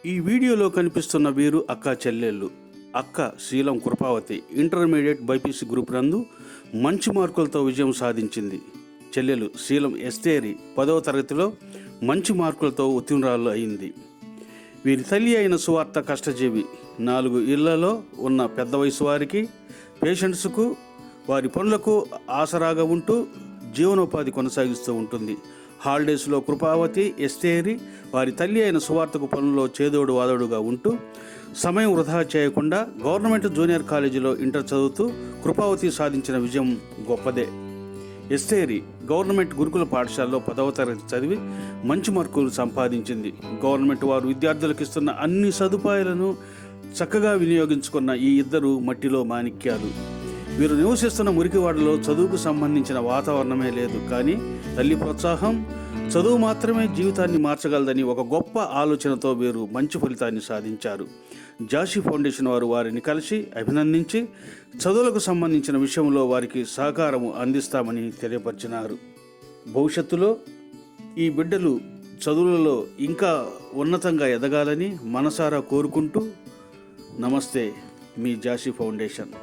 ఈ వీడియోలో కనిపిస్తున్న వీరు అక్క చెల్లెళ్ళు. అక్క శీలం కృపావతి ఇంటర్మీడియట్ బైపీసీ గ్రూప్ నందు మంచి మార్కులతో విజయం సాధించింది. చెల్లెలు శీలం ఎస్తేరి 10వ తరగతిలో మంచి మార్కులతో ఉత్తీర్ణురాలు అయింది. వీరి తల్లి అయిన సువార్త కష్టజీవి. 4 ఇళ్లలో ఉన్న పెద్ద వయసు వారికి, పేషెంట్స్కు, వారి పనులకు ఆసరాగా ఉంటూ జీవనోపాధి కొనసాగిస్తూ ఉంటుంది. హాలిడేస్లో కృపావతి ఎస్తేరి వారి తల్లి అయిన సువార్తకు పనుల్లో చేదోడు వాదోడుగా ఉంటూ సమయం వృధా చేయకుండా గవర్నమెంట్ జూనియర్ కాలేజీలో ఇంటర్ చదువుతూ కృపావతి సాధించిన విజయం గొప్పదే. ఎస్తేరి గవర్నమెంట్ గురుకుల పాఠశాలలో 10వ తరగతి చదివి మంచి మార్కులు సంపాదించింది. గవర్నమెంట్ వారు విద్యార్థులకు ఇస్తున్న అన్ని సదుపాయాలను చక్కగా వినియోగించుకున్న ఈ ఇద్దరు మట్టిలో మాణిక్యాలు. వీరు నివసిస్తున్న మురికివాడలో చదువుకు సంబంధించిన వాతావరణమే లేదు. కానీ తల్లి ప్రోత్సాహం, చదువు మాత్రమే జీవితాన్ని మార్చగలదని ఒక గొప్ప ఆలోచనతో వీరు మంచి ఫలితాన్ని సాధించారు. జాషి ఫౌండేషన్ వారు వారిని కలిసి అభినందించి చదువులకు సంబంధించిన విషయంలో వారికి సహకారము అందిస్తామని తెలియపరిచినారు. భవిష్యత్తులో ఈ బిడ్డలు చదువులలో ఇంకా ఉన్నతంగా ఎదగాలని మనసారా కోరుకుంటూ, నమస్తే, మీ జాషి ఫౌండేషన్.